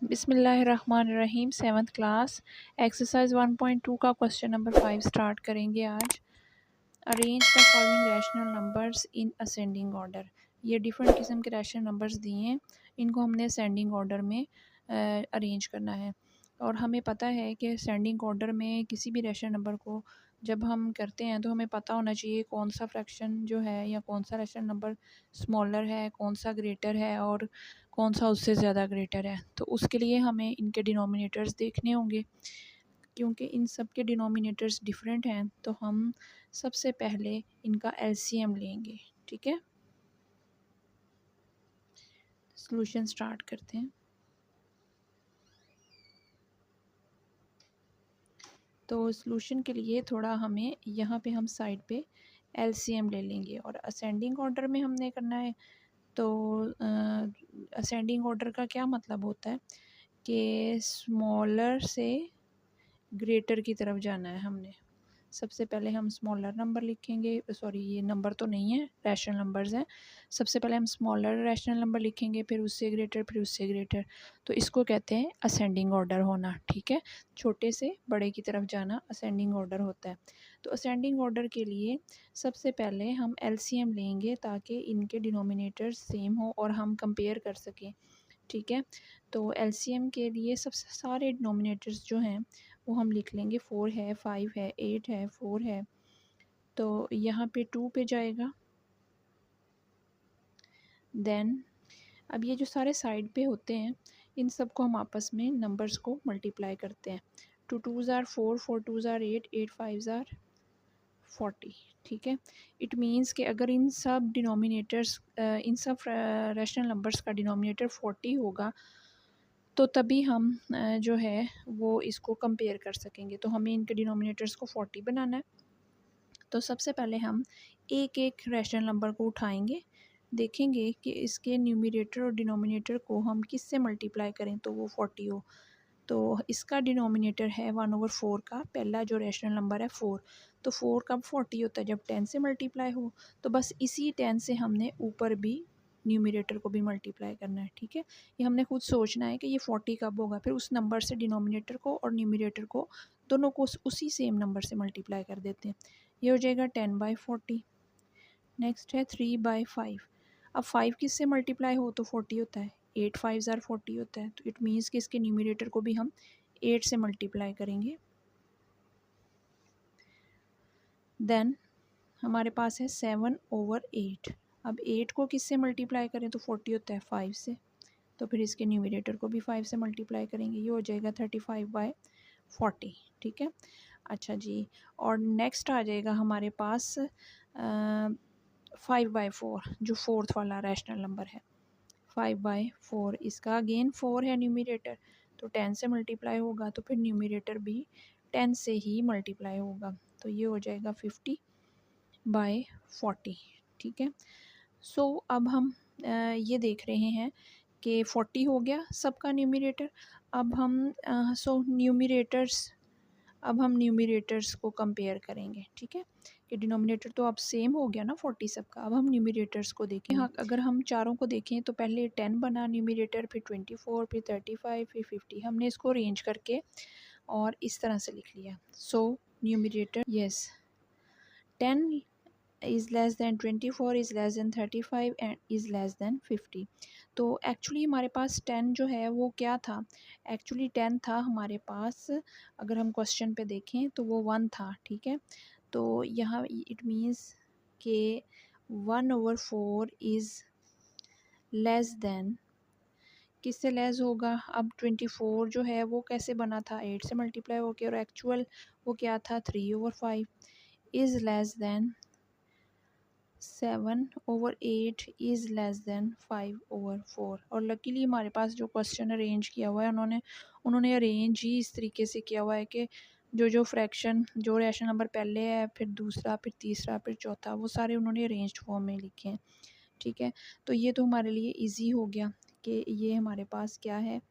बिस्मिल्लाहिर्रहमानिर्रहीम। 7th class exercise 1.2 का question number 5 start करेंगे आज। Arrange the following rational numbers in ascending order. ये डिफरेंट किस्म के रैशनल नंबर्स दिए हैं, इनको हमने असेंडिंग ऑर्डर में अरेंज करना है। और हमें पता है कि असेंडिंग ऑर्डर में किसी भी रैशनल नंबर को जब हम करते हैं तो हमें पता होना चाहिए कौन सा फ्रैक्शन जो है या कौन सा रैशनल नंबर स्मॉलर है, कौन सा ग्रेटर है और कौन सा उससे ज़्यादा ग्रेटर है। तो उसके लिए हमें इनके डिनोमिनेटर्स देखने होंगे, क्योंकि इन सब के डिनोमिनेटर्स डिफरेंट हैं। तो हम सबसे पहले इनका एलसीएम लेंगे। ठीक है, सॉल्यूशन स्टार्ट करते हैं। तो सॉल्यूशन के लिए थोड़ा हमें यहाँ पे हम साइड पे एलसीएम ले लेंगे और असेंडिंग ऑर्डर में हमने करना है। तो असेंडिंग ऑर्डर का क्या मतलब होता है कि स्मॉलर से ग्रेटर की तरफ जाना है हमने। सबसे पहले हम स्मॉलर नंबर लिखेंगे, सॉरी ये नंबर तो नहीं है, रैशनल नंबर्स हैं। सबसे पहले हम स्मॉलर रैशनल नंबर लिखेंगे, फिर उससे ग्रेटर, फिर उससे ग्रेटर। तो इसको कहते हैं असेंडिंग ऑर्डर होना। ठीक है, छोटे से बड़े की तरफ जाना असेंडिंग ऑर्डर होता है। तो असेंडिंग ऑर्डर के लिए सबसे पहले हम एलसीएम लेंगे ताकि इनके डिनोमिनेटर्स सेम हो और हम कंपेयर कर सकें। ठीक है, तो एलसीएम के लिए सबसे सारे डिनोमिनेटर्स जो हैं वो हम लिख लेंगे। 4 है, 5 है, 8 है, 4 है। तो यहाँ पे 2 पे जाएगा। देन अब ये जो सारे साइड पे होते हैं इन सब को हम आपस में नंबर्स को मल्टीप्लाई करते हैं। 2 2s are 4, 4 2s are 8, 8 5s are 40। ठीक है, इट मीन्स कि अगर इन सब डिनोमिनेटर्स इन सब रैशनल नंबर्स का डिनोमिनेटर 40 होगा तो तभी हम जो है वो इसको कंपेयर कर सकेंगे। तो हमें इनके डिनोमिनेटर्स को 40 बनाना है। तो सबसे पहले हम एक एक रैशनल नंबर को उठाएंगे, देखेंगे कि इसके न्यूमरेटर और डिनोमिनेटर को हम किस से मल्टीप्लाई करें तो वो 40 हो। तो इसका डिनोमिनेटर है 1/4 का, पहला जो रैशनल नंबर है 4। तो 4 कब 40 होता है? जब 10 से मल्टीप्लाई हो। तो बस इसी 10 से हमने ऊपर भी न्यूमरेटर को भी मल्टीप्लाई करना है। ठीक है, ये हमने खुद सोचना है कि ये 40 कब होगा, फिर उस नंबर से डिनोमिनेटर को और न्यूमरेटर को दोनों को उसी सेम नंबर से मल्टीप्लाई कर देते हैं। ये हो जाएगा 10/40। नेक्स्ट है 3/5। अब 5 किससे मल्टीप्लाई हो तो 40 होता है, 8 5s आर 40 होता है। तो इट मीन्स कि इसके न्यूमरेटर को भी हम 8 से मल्टीप्लाई करेंगे। देन हमारे पास है 7/8। अब 8 को किससे मल्टीप्लाई करें तो 40 होता है 5 से। तो फिर इसके न्यूमरेटर को भी 5 से मल्टीप्लाई करेंगे, ये हो जाएगा 35/40। ठीक है, अच्छा जी। और नेक्स्ट आ जाएगा हमारे पास 5/4, जो फोर्थ वाला रैशनल नंबर है। 5/4, इसका अगेन 4 है न्यूमरेटर, तो 10 से मल्टीप्लाई होगा तो फिर न्यूमरेटर भी 10 से ही मल्टीप्लाई होगा। तो ये हो जाएगा 50/40। ठीक है, सो अब हम ये देख रहे हैं कि 40 हो गया सबका न्यूमरेटर। अब हम अब हम न्यूमरेटर्स को कंपेयर करेंगे। ठीक है, कि डिनोमिनेटर तो अब सेम हो गया ना 40 सबका। अब हम न्यूमरेटर्स को देखें। हाँ, अगर हम चारों को देखें तो पहले 10 बना न्यूमरेटर, फिर 24, फिर 35, फिर 50। हमने इसको अरेंज करके और इस तरह से लिख लिया। So numerator, yes, 10 is less than 24, is less than 35 and is less than 50। तो एक्चुअली हमारे पास 10 जो है वो क्या था? एक्चुअली 10 था हमारे पास, अगर हम क्वेश्चन पे देखें तो वो 1 था। ठीक है, तो यहाँ इट मीन्स के 1/4 इज़ लेस देन, किससे लेस होगा? अब 24 जो है वो कैसे बना था? 8 से मल्टीप्लाई हो के, और एक्चुअल वो क्या था? 3/5 is less than 7/8 is less than 5/4। और लकीली हमारे पास जो क्वेश्चन अरेंज किया हुआ है उन्होंने अरेंज ही इस तरीके से किया हुआ है कि जो फ्रैक्शन, जो रैशनल नंबर पहले है, फिर दूसरा, फिर तीसरा, फिर चौथा, वो सारे उन्होंने अरेंज्ड फॉर्म में लिखे हैं। ठीक है, तो ये तो हमारे लिए इजी हो गया कि ये हमारे पास क्या है।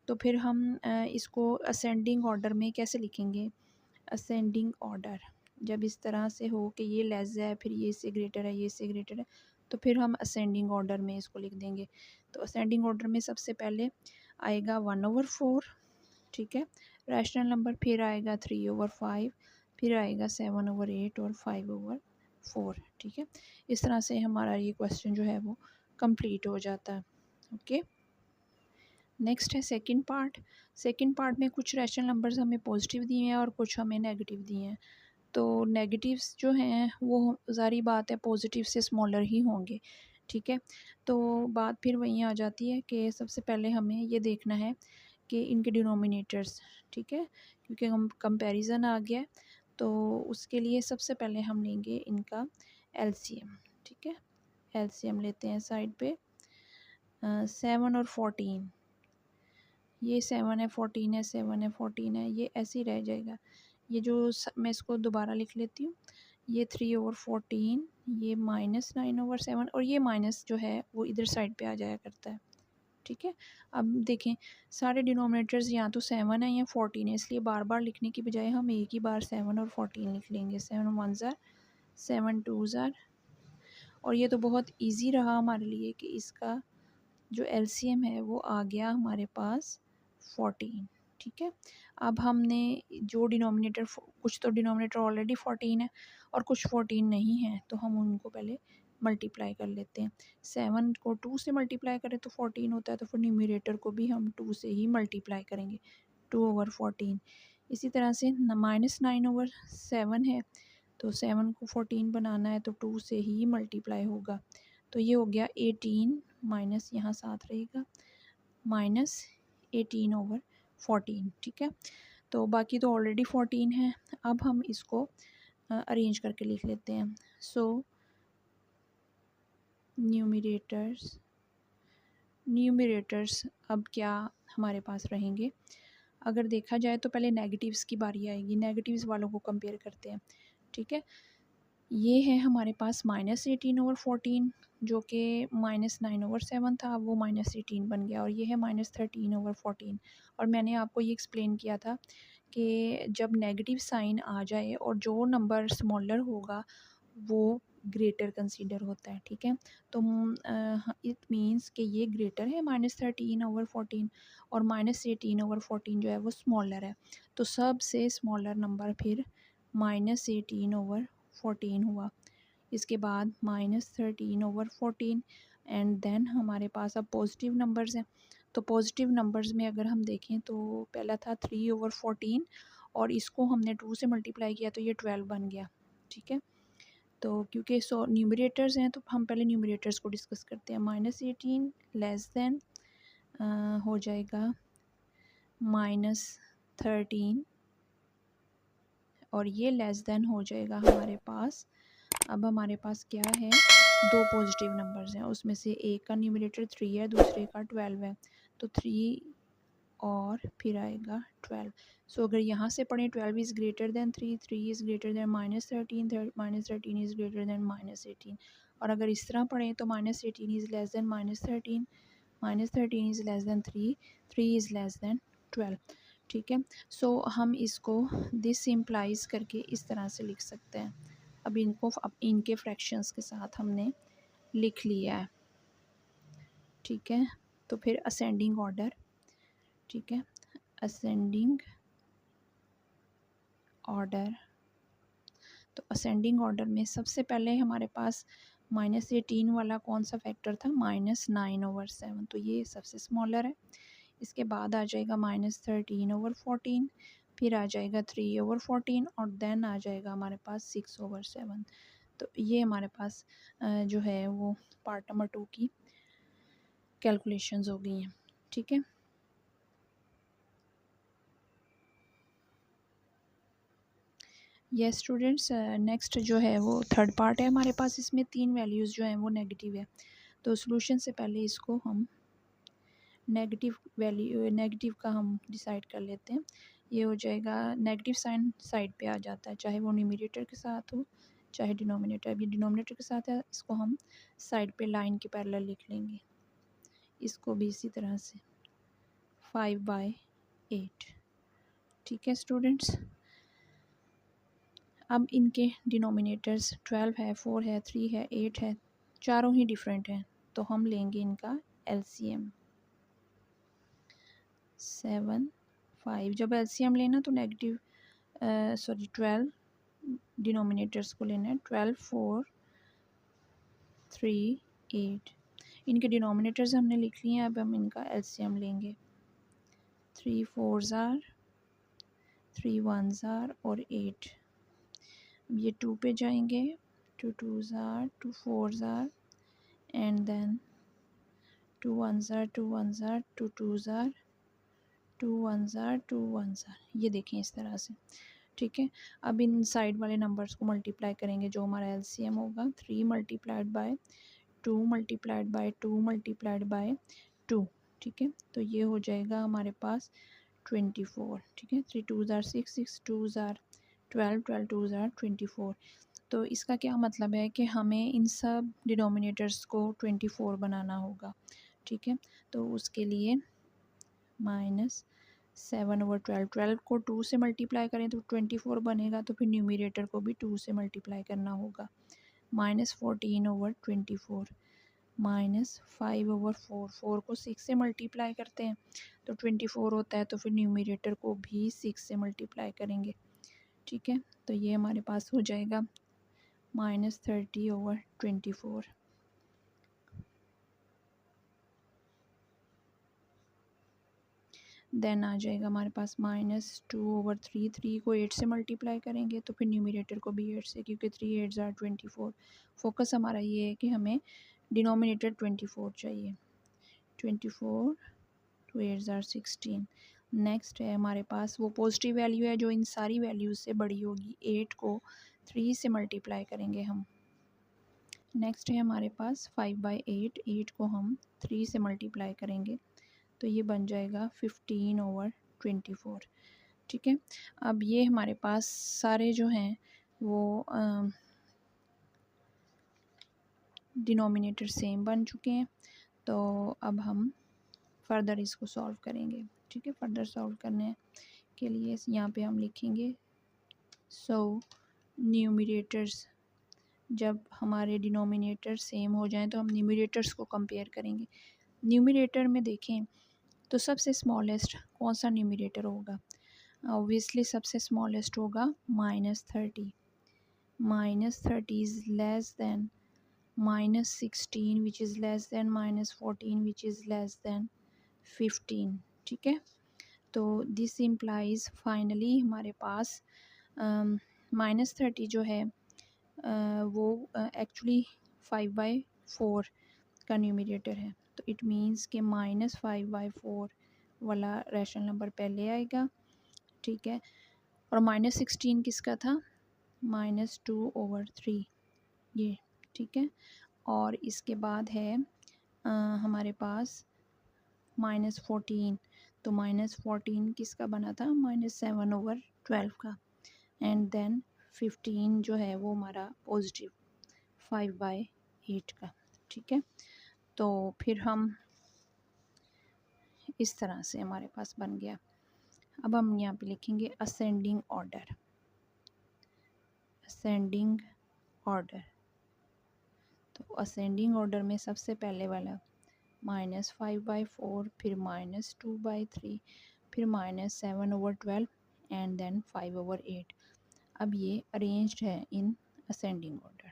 तो फिर हम इसको असेंडिंग ऑर्डर में कैसे लिखेंगे? असेंडिंग ऑर्डर जब इस तरह से हो कि ये लेस है, फिर ये इससे ग्रेटर है, ये इससे ग्रेटर है, तो फिर हम असेंडिंग ऑर्डर में इसको लिख देंगे। तो असेंडिंग ऑर्डर में सबसे पहले आएगा 1/4, ठीक है। रैशनल नंबर फिर आएगा 3/5, फिर आएगा 7/8 और 5/4, ठीक है। इस तरह से हमारा ये क्वेश्चन जो है वो कंप्लीट हो जाता है। ओके, नेक्स्ट है सेकंड पार्ट। सेकंड पार्ट में कुछ रैशनल नंबर्स हमें पॉजिटिव दिए हैं और कुछ हमें नेगेटिव दिए हैं। तो नेगेटिव्स जो हैं वो ज़ाहिर बात है पॉजिटिव से स्मॉलर ही होंगे, ठीक है। तो बात फिर वहीं आ जाती है कि सबसे पहले हमें ये देखना है कि इनके डिनोमिनेटर्स, ठीक है, क्योंकि हम कंपैरिजन आ गया, तो उसके लिए सबसे पहले हम लेंगे इनका एलसीएम, ठीक है। एलसीएम लेते हैं साइड पे। 7 और 14, ये 7 है 14 है, 7 है 14 है, ये ऐसे ही रह जाएगा। ये जो मैं इसको दोबारा लिख लेती हूँ, ये 3/14, ये -9/7, और ये माइनस जो है वो इधर साइड पे आ जाया करता है, ठीक है। अब देखें सारे डिनोमिनेटर्स या तो 7 है या 14 है, इसलिए बार बार लिखने की बजाय हम एक ही बार 7 और 14 लिख लेंगे। 7 1 ज़ार, 7 2 ज़ार, और ये तो बहुत ईजी रहा हमारे लिए कि इसका जो एलसीएम है वो आ गया हमारे पास 14, ठीक है। अब हमने जो डिनोमिनेटर, कुछ तो डिनोमिनेटर ऑलरेडी 14 है और कुछ 14 नहीं है, तो हम उनको पहले मल्टीप्लाई कर लेते हैं। 7 को 2 से मल्टीप्लाई करें तो 14 होता है, तो फिर न्यूमरेटर को भी हम 2 से ही मल्टीप्लाई करेंगे, 2/14। इसी तरह से -9/7 है, तो 7 को 14 बनाना है तो 2 से ही मल्टीप्लाई होगा, तो ये हो गया 18, माइनस यहाँ साथ रहेगा, -18/14, ठीक है। तो बाकी तो ऑलरेडी 14 है। अब हम इसको अरेंज करके लिख लेते हैं। सो न्यूमरेटर्स अब क्या हमारे पास रहेंगे, अगर देखा जाए तो पहले नेगेटिव्स की बारी आएगी, नेगेटिव्स वालों को कंपेयर करते हैं, ठीक है। ये है हमारे पास -18/14, जो कि -9/7 था, वो -18 बन गया, और ये है -13/14। और मैंने आपको ये एक्सप्लेन किया था कि जब नेगेटिव साइन आ जाए और जो नंबर स्मॉलर होगा वो ग्रेटर कंसीडर होता है, ठीक है। तो इट मींस कि ये ग्रेटर है -13/14, और -18/14 जो है वो स्मॉलर है, तो सबसे स्मॉलर नंबर फिर -18/14 हुआ। इसके बाद -13/14, एंड देन हमारे पास अब पॉजिटिव नंबर्स हैं। तो पॉजिटिव नंबर्स में अगर हम देखें तो पहला था 3/14, और इसको हमने 2 से मल्टीप्लाई किया तो ये 12 बन गया, ठीक है। तो क्योंकि न्यूमरेटर्स हैं तो हम पहले न्यूमरेटर्स को डिस्कस करते हैं। -18 लेस देन हो जाएगा -13, और ये लेस देन हो जाएगा हमारे पास। अब हमारे पास क्या है, दो पॉजिटिव नंबर्स हैं, उसमें से एक का न्यूमरेटर 3 है, दूसरे का 12 है, तो 3 और फिर आएगा 12। सो अगर यहाँ से पढ़ें 12 is greater than 3, 3 is greater than -13, -13 is greater than -18, और अगर इस तरह पढ़ें तो -18 is less than -13, -13 is less than 3, 3 is less than 12, ठीक है। सो हम इसको दिस इम्प्लाइज करके इस तरह से लिख सकते हैं। अब इनके फ्रैक्शंस के साथ हमने लिख लिया है, ठीक है। तो फिर असेंडिंग ऑर्डर, ठीक है, असेंडिंग ऑर्डर। तो असेंडिंग ऑर्डर में सबसे पहले हमारे पास -18 वाला कौन सा फैक्टर था, -9/7, तो ये सबसे स्मॉलर है। इसके बाद आ जाएगा -13/14, फिर आ जाएगा 3/14, और देन आ जाएगा हमारे पास 6/7। तो ये हमारे पास जो है वो पार्ट नंबर 2 की कैलकुलेशंस हो गई हैं, ठीक है। यस स्टूडेंट्स, नेक्स्ट जो है वो थर्ड पार्ट है हमारे पास। इसमें 3 वैल्यूज़ जो हैं वो नेगेटिव है, तो सॉल्यूशन से पहले इसको हम नेगेटिव का हम डिसाइड कर लेते हैं। ये हो जाएगा, नेगेटिव साइन साइड पे आ जाता है, चाहे वो न्यूमरेटर के साथ हो चाहे डिनोमिनेटर। अभी डिनोमिनेटर के साथ है, इसको हम साइड पे लाइन के पैरेलल लिख लेंगे, इसको भी इसी तरह से 5/8, ठीक है स्टूडेंट्स। अब इनके डिनोमिनेटर्स 12 है, 4 है, 3 है, 8 है, चारों ही डिफरेंट हैं, तो हम लेंगे इनका एलसीएम। 7 5, जब एलसीएम लेना तो नेगेटिव 12 डिनोमिनेटर्स को लेना है, 12 4 3 8, इनके डिनोमिनेटर्स हमने लिख लिए हैं। अब हम इनका एलसीएम लेंगे। 3 4 ज़ार, 3 1 ज़ार और 8। अब ये 2 पे जाएंगे, 2 2 ज़ार, 2 4 ज़ार एंड देन 2 1 ज़ार, 2 1 ज़ार, 2 2 ज़ार, 2 1 ज़ार, 2 1 ज़ार। ये देखें इस तरह से, ठीक है। अब इन साइड वाले नंबर्स को मल्टीप्लाई करेंगे, जो हमारा एलसीएम होगा 3 multiplied by 2 multiplied by 2 multiplied by 2, ठीक है। तो ये हो जाएगा हमारे पास 24, ठीक है। 3 2 ज़ार 6, 6 2 ज़ार 12, 12 2 ज़ार 24। तो इसका क्या मतलब है कि हमें इन सब डिनोमिनेटर्स को 24 बनाना होगा, ठीक है। तो उसके लिए -7/12, 12 को 2 से मल्टीप्लाई करें तो 24 बनेगा, तो फिर न्यूमरेटर को भी 2 से मल्टीप्लाई करना होगा। -14/24, -5/4, 4 को 6 से मल्टीप्लाई करते हैं तो 24 होता है, तो फिर न्यूमरेटर को भी 6 से मल्टीप्लाई करेंगे, ठीक है। तो ये हमारे पास हो जाएगा -30/24। देन आ जाएगा हमारे पास -2/3, 3 को 8 से मल्टीप्लाई करेंगे तो फिर न्यूमरेटर को भी 8 से, क्योंकि 3 8 ज़ार 24। फोकस हमारा ये है कि हमें डिनोमिनेटर 24 चाहिए। 24 2 8 ज़ार 16। नेक्स्ट है हमारे पास वो पॉजिटिव वैल्यू है जो इन सारी वैल्यूज़ से बड़ी होगी। 8 को 3 से मल्टीप्लाई करेंगे हम। नेक्स्ट है हमारे पास 5/8, 8 को हम 3 से मल्टीप्लाई करेंगे तो ये बन जाएगा 15/24, ठीक है। अब ये हमारे पास सारे जो हैं वो डिनोमिनेटर सेम बन चुके हैं। तो अब हम फर्दर इसको सॉल्व करेंगे, ठीक है। फर्दर सॉल्व करने के लिए यहाँ पे हम लिखेंगे न्यूमरेटर्स, जब हमारे डिनोमिनेटर सेम हो जाएं तो हम न्यूमरेटर्स को कंपेयर करेंगे। न्यूमरेटर में देखें तो सबसे स्मॉलेस्ट कौन सा न्यूमरेटर होगा? ऑब्वियसली सबसे स्मॉलेस्ट होगा -30। -30 is less than -16 which is less than -14 which is less than 15, ठीक है। तो दिस इम्प्लाइज फाइनली हमारे पास -30 जो है वो एक्चुअली 5/4 का न्यूमरेटर है। तो इट मीन्स कि -5/4 वाला रैशनल नंबर पहले आएगा, ठीक है। और -16 किसका था? -2/3, ये, ठीक है। और इसके बाद है हमारे पास -14, तो -14 किसका बना था? -7/12 का। एंड देन 15 जो है वो हमारा पॉजिटिव 5/8 का, ठीक है। तो फिर हम इस तरह से हमारे पास बन गया। अब हम यहाँ पे लिखेंगे असेंडिंग ऑर्डर। असेंडिंग ऑर्डर, तो असेंडिंग ऑर्डर में सबसे पहले वाला -5/4, फिर -2/3, फिर -7/12 एंड देन 5/8। अब ये अरेंज्ड है in ascending order.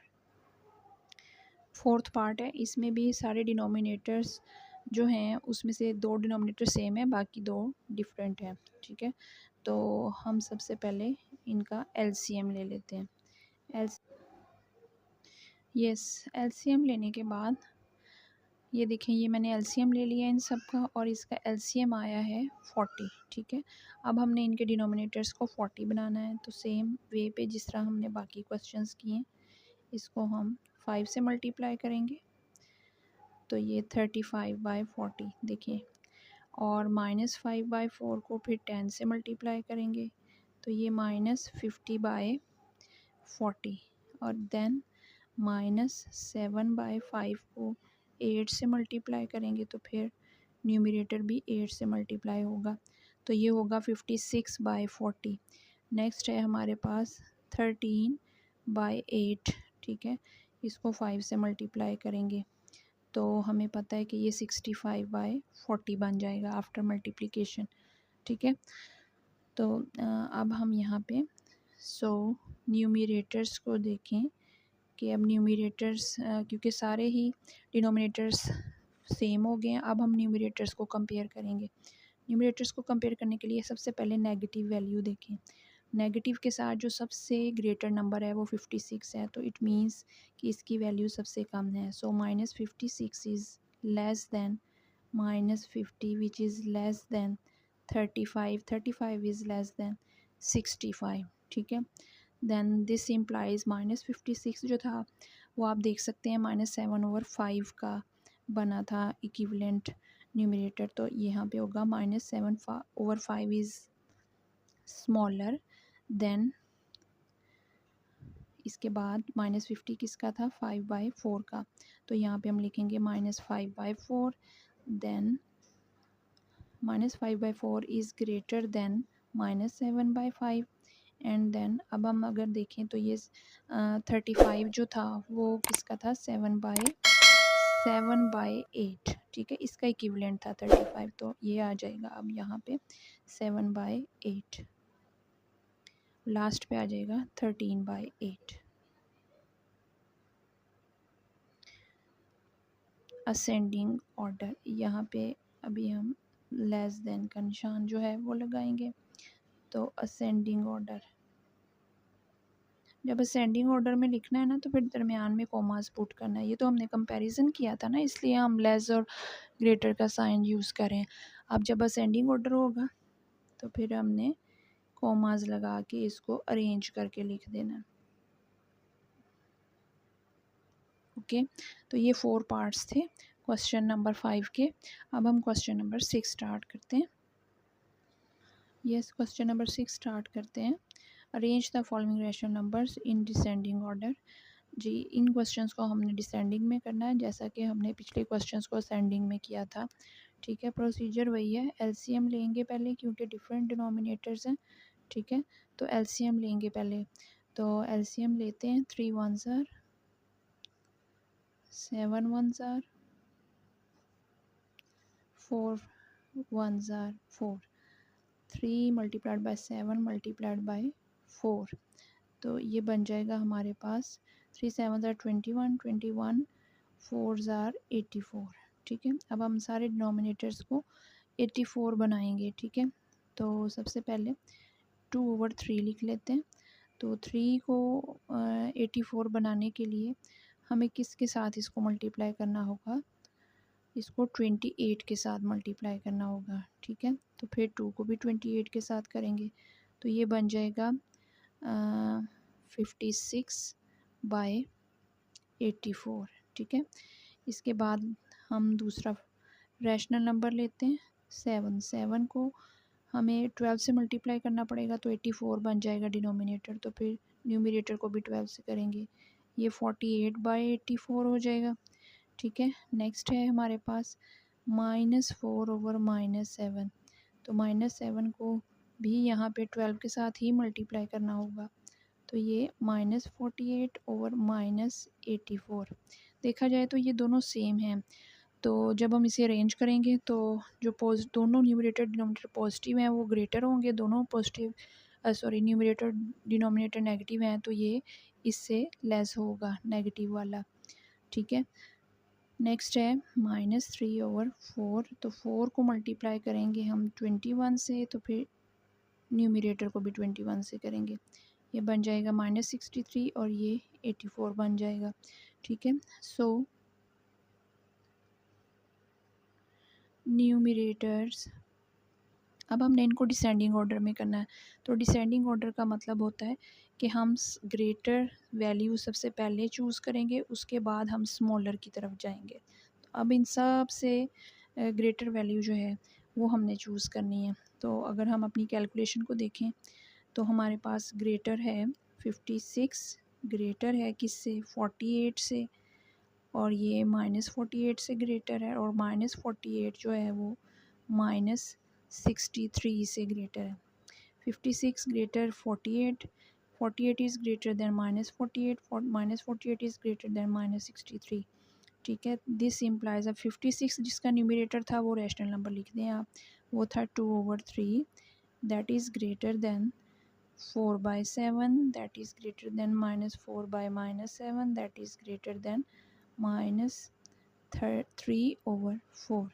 Fourth part है, इसमें भी सारे डिनोमिनेटर्स जो हैं उसमें से 2 डिनोमिनेटर सेम है, बाकी 2 डिफरेंट हैं, ठीक है। तो हम सबसे पहले इनका एलसीएम ले लेते हैं। एलसीएम लेने के बाद ये देखें, ये मैंने एलसीएम ले लिया इन सब का और इसका एलसीएम आया है 40, ठीक है। अब हमने इनके डिनोमिनेटर्स को 40 बनाना है, तो सेम वे पे जिस तरह हमने बाकी क्वेश्चंस किए हैं इसको हम 5 से मल्टीप्लाई करेंगे तो ये 35/40 देखिए। और -5/4 को फिर 10 से मल्टीप्लाई करेंगे तो ये -50/40। और देन -7/5 को 8 से मल्टीप्लाई करेंगे तो फिर न्यूमरेटर भी 8 से मल्टीप्लाई होगा, तो ये होगा 56/40। नेक्स्ट है हमारे पास 13/8, ठीक है। इसको 5 से मल्टीप्लाई करेंगे तो हमें पता है कि ये 65/40 बन जाएगा आफ्टर मल्टीप्लिकेशन। ठीक है। तो अब हम यहाँ पे न्यूमरेटर्स को देखें कि अब न्यूमरेटर्स क्योंकि सारे ही डिनोमिनेटर्स सेम हो गए हैं, अब हम न्यूमरेटर्स को कंपेयर करेंगे। न्यूमरेटर्स को कंपेयर करने के लिए सबसे पहले नेगेटिव वैल्यू देखें। नेगेटिव के साथ जो सबसे ग्रेटर नंबर है वो 56 है, तो इट मीन्स कि इसकी वैल्यू सबसे कम है। सो -56 is less than -50 which is less than 35, 35 is less than 65, ठीक है। देन दिस इम्प्लाइज -56 जो था वो आप देख सकते हैं -7/5 का बना था इक्विवेलेंट न्यूमरेटर, तो यहाँ पे होगा -7/5 इज़ स्मॉलर देन, इसके बाद -50 किसका था, 5/4 का, तो यहाँ पे हम लिखेंगे -5/4 then -5/4 is greater than -7/5 and then अब हम अगर देखें तो ये 35 जो था वो किसका था, 7/8, ठीक है, इसका इक्विवेलेंट था 35, तो ये आ जाएगा अब यहाँ पे 7/8, लास्ट पे आ जाएगा 13/8। असेंडिंग ऑर्डर, यहाँ पे अभी हम लेस देन का निशान जो है वो लगाएंगे, तो असेंडिंग ऑर्डर, जब असेंडिंग ऑर्डर में लिखना है ना तो फिर दरमियान में कोमास पुट करना है। ये तो हमने कंपैरिजन किया था ना, इसलिए हम लेस और ग्रेटर का साइन यूज़ करें। अब जब असेंडिंग ऑर्डर होगा तो फिर हमने कोमास लगा के इसको अरेंज करके लिख देना है। ओके, तो ये 4 पार्ट्स थे क्वेश्चन नंबर 5 के। अब हम क्वेश्चन नंबर 6 स्टार्ट करते हैं। यस, क्वेश्चन नंबर 6 स्टार्ट करते हैं। Arrange the following rational numbers in descending order. जी, इन क्वेश्चंस को हमने डिसेंडिंग में करना है, जैसा कि हमने पिछले क्वेश्चंस को असेंडिंग में किया था, ठीक है। प्रोसीजर वही है, एलसीएम लेंगे पहले क्योंकि डिफरेंट डिनोमिनेटर्स हैं, ठीक है। तो एलसीएम लेंगे पहले, तो एलसीएम लेते हैं, 3 1s are 7 1s are 4 1s are 4, 3 multiplied by 7 multiplied by 4, तो ये बन जाएगा हमारे पास 3 7 are 21, 21 4s are 84, ठीक है। अब हम सारे डिनोमिनेटर्स को 84 बनाएंगे, ठीक है। तो सबसे पहले 2/3 लिख लेते हैं। तो 3 को 84 बनाने के लिए हमें किसके साथ इसको मल्टीप्लाई करना होगा, इसको 28 के साथ मल्टीप्लाई करना होगा, ठीक है। तो फिर 2 को भी 28 के साथ करेंगे, तो ये बन जाएगा 56/84, ठीक है। इसके बाद हम दूसरा रैशनल नंबर लेते हैं 7, 7 को हमें 12 से मल्टीप्लाई करना पड़ेगा, तो 84 बन जाएगा डिनोमिनेटर, तो फिर न्यूमरेटर को भी 12 से करेंगे, ये 48/84 हो जाएगा, ठीक है। नेक्स्ट है हमारे पास -4/-7, तो -7 को भी यहाँ पे 12 के साथ ही मल्टीप्लाई करना होगा, तो ये -48/-84। देखा जाए तो ये दोनों सेम हैं, तो जब हम इसे अरेंज करेंगे तो जो दोनों न्यूमरेटर डिनोमिनेटर पॉजिटिव हैं वो ग्रेटर होंगे, दोनों पॉजिटिव न्यूमरेटर डिनोमिनेटर नेगेटिव हैं तो ये इससे लेस होगा नेगेटिव वाला, ठीक है। नेक्स्ट है -3/4, तो 4 को मल्टीप्लाई करेंगे हम 21 से, तो फिर न्यूमरेटर को भी 21 से करेंगे, ये बन जाएगा -63 और ये 84 बन जाएगा, ठीक है। सो न्यूमरेटर्स, अब हमने इनको डिसेंडिंग ऑर्डर में करना है, तो डिसेंडिंग ऑर्डर का मतलब होता है कि हम ग्रेटर वैल्यू सबसे पहले चूज़ करेंगे, उसके बाद हम स्मॉलर की तरफ जाएंगे। तो अब इन सब से ग्रेटर वैल्यू जो है वो हमने चूज़ करनी है। तो अगर हम अपनी कैलकुलेशन को देखें तो हमारे पास ग्रेटर है 56, ग्रेटर है किससे, 48 से, और ये -48 से ग्रेटर है, और -48 जो है वो -63 से ग्रेटर है। 56 greater 48, 48 is greater than -48, -48 is greater than -63, ठीक है। दिस इम्प्लाइज अब 56 जिसका न्यूमरेटर था वो रैशनल नंबर लिख दें आप, वो था 2/3, that is greater then 4/7, that is greater then -4/-7, that is greater then -3/4।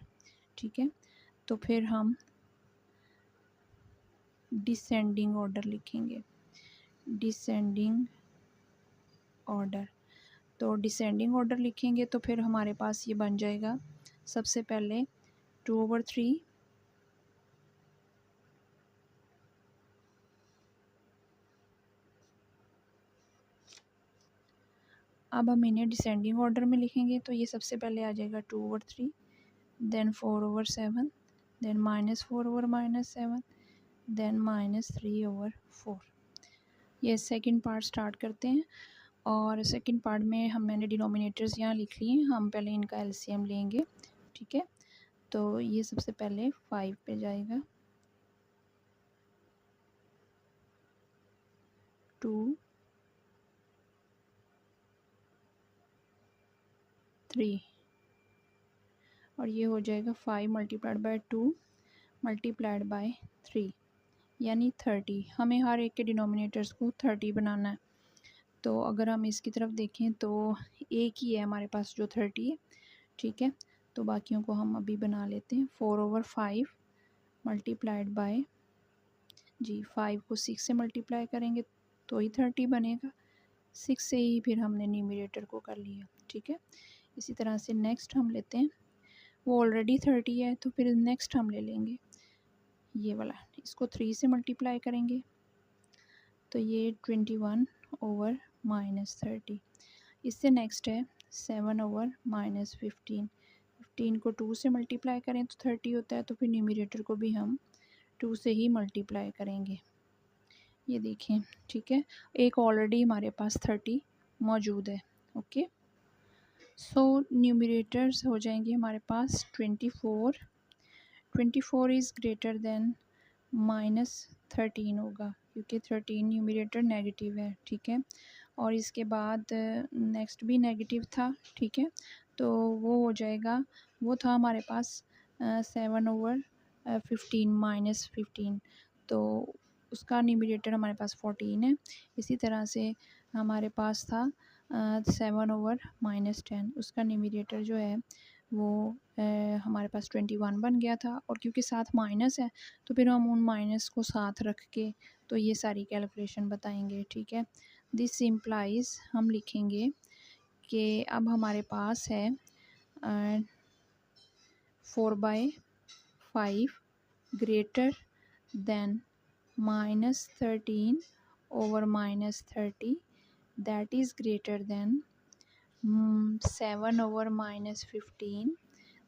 ठीक है, तो फिर हम डिसेंडिंग ऑर्डर लिखेंगे। डिसेंडिंग ऑर्डर, तो डिसेंडिंग ऑर्डर लिखेंगे तो फिर हमारे पास ये बन जाएगा सबसे पहले 2/3, अब हम इन्हें डिसेंडिंग ऑर्डर में लिखेंगे तो ये सबसे पहले आ जाएगा 2/3, देन 4/7, देन -4/-7, देन -3/4। ये सेकंड पार्ट स्टार्ट करते हैं, और सेकंड पार्ट में मैंने डिनोमिनेटर्स यहाँ लिख लिए हैं, हम पहले इनका एलसीएम लेंगे। ठीक है, तो ये सबसे पहले 5 पे जाएगा, 2 3, और ये हो जाएगा 5 मल्टीप्लाइड बाय 2 मल्टीप्लाइड बाय 3 यानी 30। हमें हर एक के डिनोमिनेटर्स को 30 बनाना है। तो अगर हम इसकी तरफ देखें तो एक ही है हमारे पास जो 30 है। ठीक है, तो बाकियों को हम अभी बना लेते हैं। 4/5 मल्टीप्लाइड बाय, जी 5 को 6 से मल्टीप्लाई करेंगे तो ही 30 बनेगा। 6 से ही फिर हमने न्यूमरेटर को कर लिया। ठीक है, इसी तरह से नेक्स्ट हम लेते हैं, वो ऑलरेडी 30 है तो फिर नेक्स्ट हम ले लेंगे ये वाला, इसको 3 से मल्टीप्लाई करेंगे तो ये 21/-30। इससे नेक्स्ट है 7/-15। 15 को 2 से मल्टीप्लाई करें तो 30 होता है, तो फिर न्यूमरेटर को भी हम 2 से ही मल्टीप्लाई करेंगे। ये देखें, ठीक है, एक ऑलरेडी हमारे पास 30 मौजूद है। ओके, सो न्यूमरेटर्स हो जाएंगे हमारे पास 24। 24 इज़ ग्रेटर देन -13 होगा, क्योंकि 13 न्यूमरेटर नेगेटिव है। ठीक है, और इसके बाद नेक्स्ट भी नेगेटिव था। ठीक है, तो वो हो जाएगा, वो था हमारे पास 7/15 -15, तो उसका न्यूमरेटर हमारे पास 14 है। इसी तरह से हमारे पास था 7/-10, उसका न्यूमरेटर जो है वो हमारे पास 21 बन गया था, और क्योंकि साथ माइनस है तो फिर हम उन माइनस को साथ रख के तो ये सारी कैलकुलेशन बताएंगे। ठीक है, दिस इम्प्लाइज, हम लिखेंगे कि अब हमारे पास है 4/5 greater than -13/-30, that is greater then 7/-15,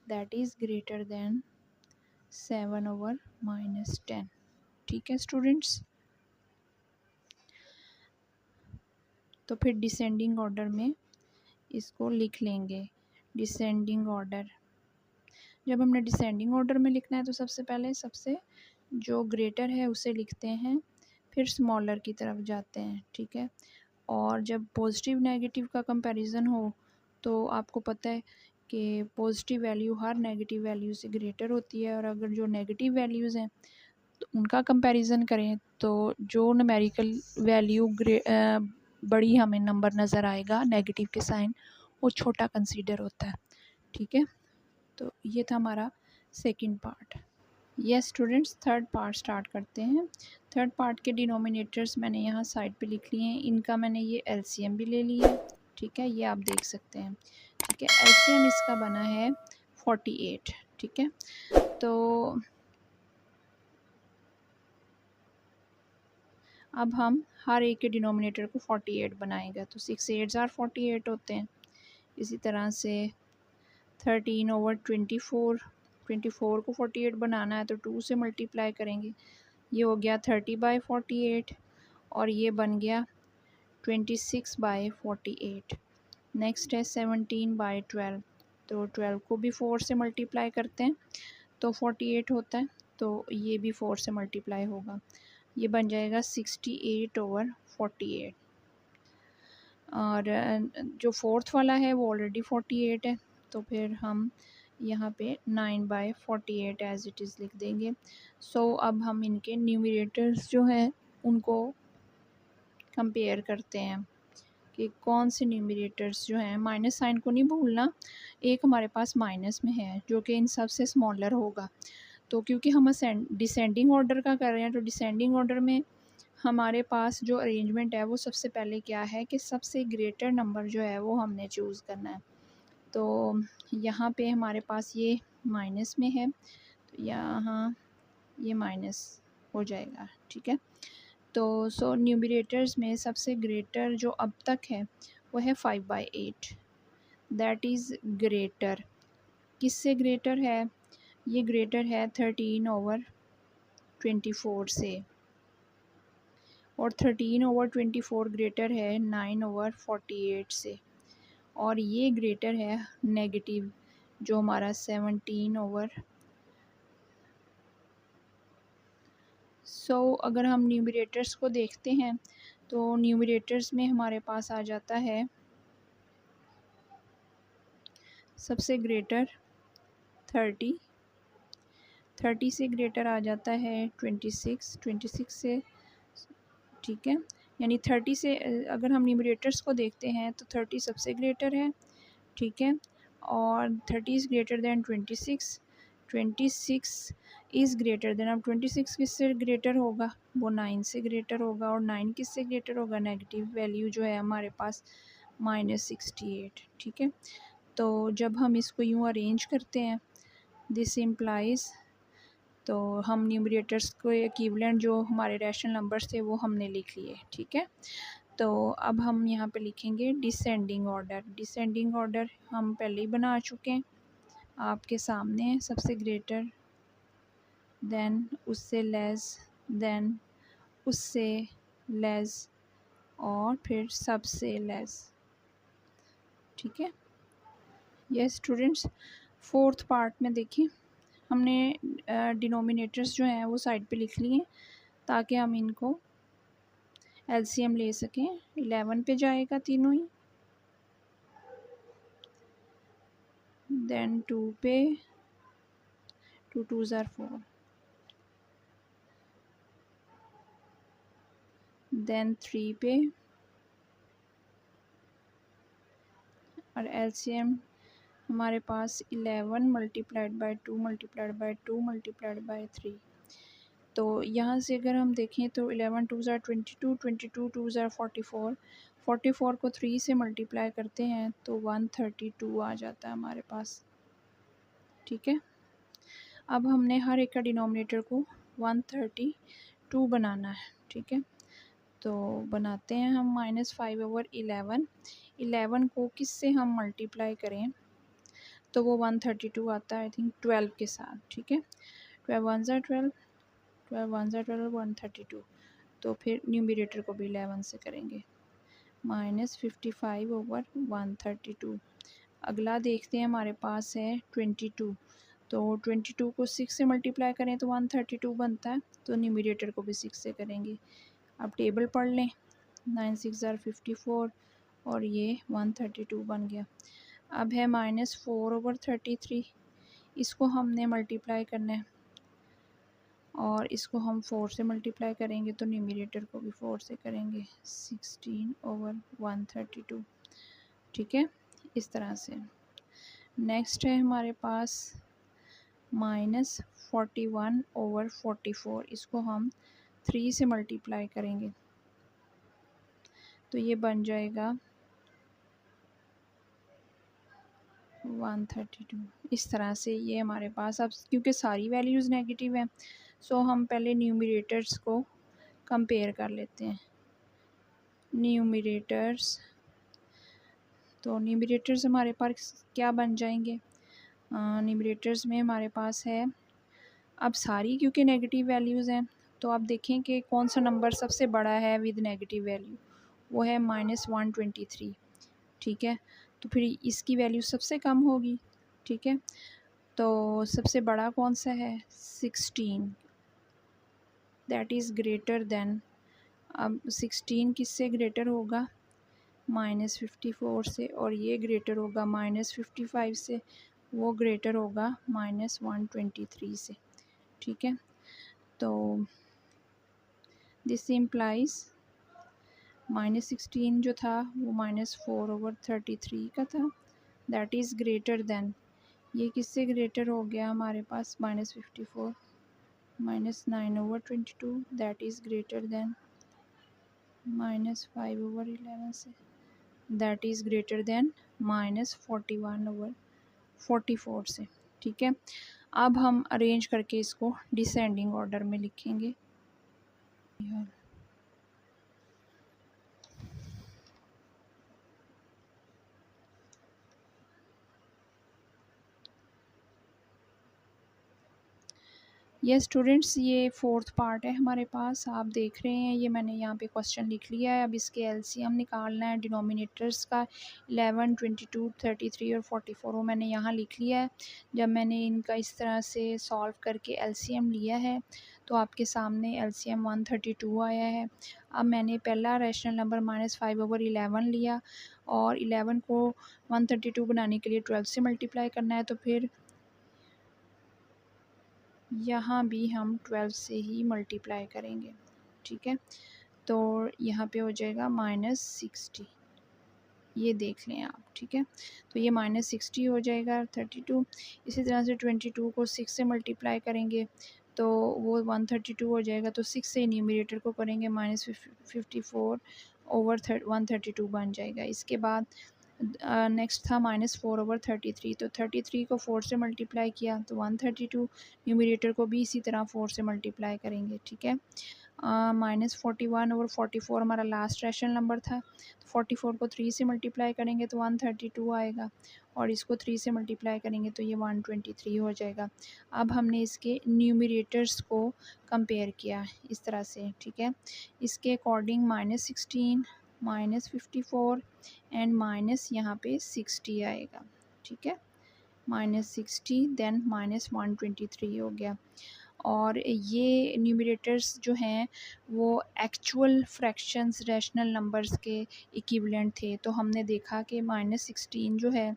that is greater then 7/-10। ठीक है स्टूडेंट्स, तो फिर डिसेंडिंग ऑर्डर में इसको लिख लेंगे। डिसेंडिंग ऑर्डर, जब हमने डिसेंडिंग ऑर्डर में लिखना है तो सबसे पहले सबसे जो ग्रेटर है उसे लिखते हैं, फिर स्मॉलर की तरफ जाते हैं। ठीक है, और जब पॉजिटिव नेगेटिव का कंपैरिजन हो तो आपको पता है कि पॉजिटिव वैल्यू हर नेगेटिव वैल्यू से ग्रेटर होती है, और अगर जो नेगेटिव वैल्यूज़ हैं तो उनका कंपैरिजन करें तो जो न्यूमेरिकल वैल्यू बड़ी हमें नंबर नज़र आएगा नेगेटिव के साइन, वो छोटा कंसीडर होता है। ठीक है, तो ये था हमारा second part. Yes students, third part start करते हैं। थर्ड पार्ट के डिनोमिनेटर्स मैंने यहाँ साइड पे लिख लिए हैं, इनका मैंने ये एलसीएम भी ले लिया। ठीक है, ये आप देख सकते हैं। ठीक है, एलसीएम इसका बना है 48। ठीक है, तो अब हम हर एक के डिनोमिनेटर को 48 बनाएंगे, तो 6 8 48 होते हैं। इसी तरह से 13/24, 24 को 48 बनाना है तो 2 से मल्टीप्लाई करेंगे, ये हो गया 30/48, और ये बन गया 26/48। नेक्स्ट है 17/12, तो 12 को भी 4 से मल्टीप्लाई करते हैं तो 48 होता है, तो ये भी 4 से मल्टीप्लाई होगा, ये बन जाएगा 68/48। और जो फोर्थ वाला है वो ऑलरेडी 48 है, तो फिर हम यहाँ पे 9/48 एज इट इज़ लिख देंगे। सो अब हम इनके न्यूमरेटर्स जो हैं उनको कंपेयर करते हैं कि कौन से न्यूमरेटर्स जो हैं, माइनस साइन को नहीं भूलना, एक हमारे पास माइनस में है जो कि इन सब से स्मॉलर होगा। तो क्योंकि हम डिसेंडिंग ऑर्डर का कर रहे हैं, तो डिसेंडिंग ऑर्डर में हमारे पास जो अरेंजमेंट है वो सबसे पहले क्या है कि सबसे ग्रेटर नंबर जो है वो हमने चूज़ करना है। तो यहाँ पे हमारे पास ये माइनस में है, तो यहाँ ये माइनस हो जाएगा, ठीक है। तो सो न्यूमरेटर्स में सबसे ग्रेटर जो अब तक है वो है 5/8, दैट इज़ ग्रेटर। किससे ग्रेटर है? ये ग्रेटर है 13/24 से, और 13/24 ग्रेटर है 9/48 से, और ये ग्रेटर है नेगेटिव जो हमारा 17 सो अगर हम न्यूमरेटर्स को देखते हैं तो न्यूमरेटर्स में हमारे पास आ जाता है सबसे ग्रेटर 30 से ग्रेटर आ जाता है 26 से, ठीक है। यानी 30 से अगर हम न्यूमरेटर्स को देखते हैं तो 30 सबसे ग्रेटर है, ठीक है। और 30 is greater than 26, 26 is greater than, अब 26 किससे ग्रेटर होगा? वो 9 से ग्रेटर होगा, और 9 किससे ग्रेटर होगा? नेगेटिव वैल्यू जो है हमारे पास -68, ठीक है। तो जब हम इसको यूँ अरेंज करते हैं, दिस इम्प्लाइज, तो हम न्यूमरेटर्स को इक्विवेलेंट जो हमारे रैशनल नंबर्स थे वो हमने लिख लिए, ठीक है। तो अब हम यहाँ पे लिखेंगे डिसेंडिंग ऑर्डर। डिसेंडिंग ऑर्डर हम पहले ही बना चुके हैं, आपके सामने है। सबसे ग्रेटर, देन उससे लेस, देन उससे लेस, और फिर सबसे लेस, ठीक है। यस स्टूडेंट्स, फोर्थ पार्ट में देखिए हमने डिनोमिनेटर्स जो हैं वो साइड पे लिख लिए ताकि हम इनको एलसीएम ले सकें। 11 पे जाएगा तीनों ही, देन 2 पे, 2 2s are 4, देन 3 पे, और एलसीएम हमारे पास 11 multiplied by 2 multiplied by 2 multiplied by 3। तो यहाँ से अगर हम देखें तो 11 2s are 22, 22 2s are 44, 44 को 3 से मल्टीप्लाई करते हैं तो 132 आ जाता है हमारे पास, ठीक है। अब हमने हर एक का डिनोमिनेटर को 132 बनाना है, ठीक है। तो बनाते हैं हम -5/11, 11 को किस से हम मल्टीप्लाई करें तो वो 132 आता है, आई थिंक 12 के साथ, ठीक है। 12 1s are 12, 12 1s are 12, 132। तो फिर न्यूमरेटर को भी 11 से करेंगे, -55/132। अगला देखते हैं, हमारे पास है 22, तो 22 को 6 से मल्टीप्लाई करें तो 132 बनता है, तो न्यूमरेटर को भी 6 से करेंगे। अब टेबल पढ़ लें, 9 6 are 54, और ये 132 बन गया। अब है -4/33, इसको हमने मल्टीप्लाई करना है, और इसको हम 4 से मल्टीप्लाई करेंगे तो न्यूमरेटर को भी 4 से करेंगे, 16/132, ठीक है। इस तरह से नेक्स्ट है हमारे पास -41/44, इसको हम 3 से मल्टीप्लाई करेंगे तो ये बन जाएगा 132। इस तरह से ये हमारे पास, अब क्योंकि सारी वैल्यूज़ नेगेटिव हैं सो हम पहले न्यूमरेटर्स को कंपेयर कर लेते हैं। न्यूमरेटर्स, तो न्यूमरेटर्स हमारे पास क्या बन जाएंगे? न्यूमरेटर्स में हमारे पास है, अब सारी क्योंकि नेगेटिव वैल्यूज़ हैं तो आप देखें कि कौन सा नंबर सबसे बड़ा है विद नेगेटिव वैल्यू, वो है -123, ठीक है। तो फिर इसकी वैल्यू सबसे कम होगी, ठीक है। तो सबसे बड़ा कौन सा है? 16, दैट इज़ ग्रेटर देन, अब 16 किससे ग्रेटर होगा? -54 से, और ये ग्रेटर होगा -55 से, वो ग्रेटर होगा -123 से, ठीक है। तो दिस इम्प्लाइज -16 जो था वो -4/33 का था, दैट इज़ ग्रेटर देन, ये किससे ग्रेटर हो गया हमारे पास, -54 -9/22, दैट इज़ ग्रेटर देन -5/11 से, दैट इज़ ग्रेटर देन -41/44 से, ठीक है। अब हम अरेंज करके इसको डिसेंडिंग ऑर्डर में लिखेंगे। ये स्टूडेंट्स, ये फोर्थ पार्ट है हमारे पास, आप देख रहे हैं, ये मैंने यहाँ पे क्वेश्चन लिख लिया है। अब इसके एलसीएम निकालना है डिनोमिनेटर्स का, 11, 22, 33 और 44 वो मैंने यहाँ लिख लिया है। जब मैंने इनका इस तरह से सॉल्व करके एलसीएम लिया है तो आपके सामने एलसीएम 132 आया है। अब मैंने पहला रैशनल नंबर -5/11 लिया और 11 को 132 बनाने के लिए 12 से मल्टीप्लाई करना है, तो फिर यहाँ भी हम 12 से ही मल्टीप्लाई करेंगे, ठीक है। तो यहाँ पे हो जाएगा -60, ये देख लें आप, ठीक है। तो ये -60 हो जाएगा 32। इसी तरह से 22 को 6 से मल्टीप्लाई करेंगे तो वो 132 हो जाएगा। तो 6 से न्यूमरेटर को करेंगे -54/132 बन जाएगा। इसके बाद नेक्स्ट था -4/33, तो 33 को 4 से मल्टीप्लाई किया तो 132, न्यूमरेटर को भी इसी तरह 4 से मल्टीप्लाई करेंगे, ठीक है। -41/44 हमारा लास्ट रैशनल नंबर था, तो 44 को 3 से मल्टीप्लाई करेंगे तो 132 आएगा और इसको 3 से मल्टीप्लाई करेंगे तो ये 123 हो जाएगा। अब हमने इसके न्यूमरेटर्स को कंपेयर किया इस तरह से, ठीक है। इसके अकॉर्डिंग -16, -54 एंड माइनस यहाँ पे 60 आएगा, ठीक है। -60 देन -123 हो गया। और ये न्यूमरेटर्स जो हैं वो एक्चुअल फ्रैक्शंस रैशनल नंबर्स के इक्विवेलेंट थे। तो हमने देखा कि -16 जो है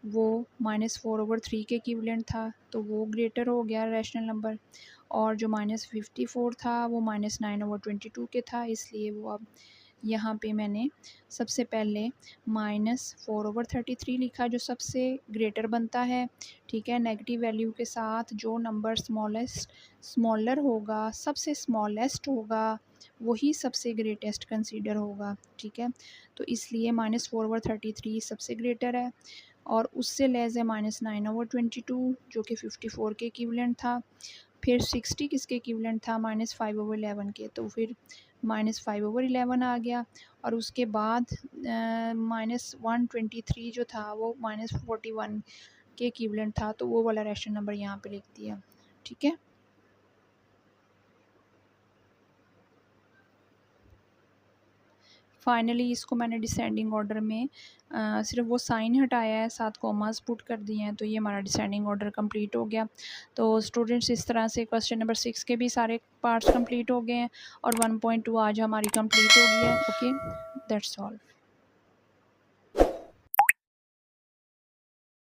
वो -4/3 के इक्विवेलेंट था, तो वो ग्रेटर हो गया रैशनल नंबर। और जो -54 था वो -9/22 के था, इसलिए वो अब यहाँ पे मैंने सबसे पहले -4/33 लिखा जो सबसे ग्रेटर बनता है, ठीक है। नेगेटिव वैल्यू के साथ जो नंबर स्मॉलर होगा, सबसे स्मॉलेस्ट होगा, वही सबसे ग्रेटेस्ट कंसीडर होगा, ठीक है। तो इसलिए -4/33 सबसे ग्रेटर है और उससे लेस है -9/22 जो कि 54 के इक्विवेलेंट था। फिर 60 किसके इक्विवेलेंट था, -5/11 के, तो फिर -5/11 आ गया। और उसके बाद -123 जो था वो -41 के इक्विवेलेंट था, तो वो वाला रैशनल नंबर यहाँ पे लिख दिया, ठीक है। फाइनली इसको मैंने डिसेंडिंग ऑर्डर में सिर्फ वो साइन हटाया है, 7 कॉमास पुट कर दिए हैं, तो ये हमारा डिसेंडिंग ऑर्डर कंप्लीट हो गया। तो स्टूडेंट्स, इस तरह से क्वेश्चन नंबर 6 के भी सारे पार्ट्स कंप्लीट हो गए हैं और 1.2 आज हमारी कंप्लीट हो गई है। Okay, that's all.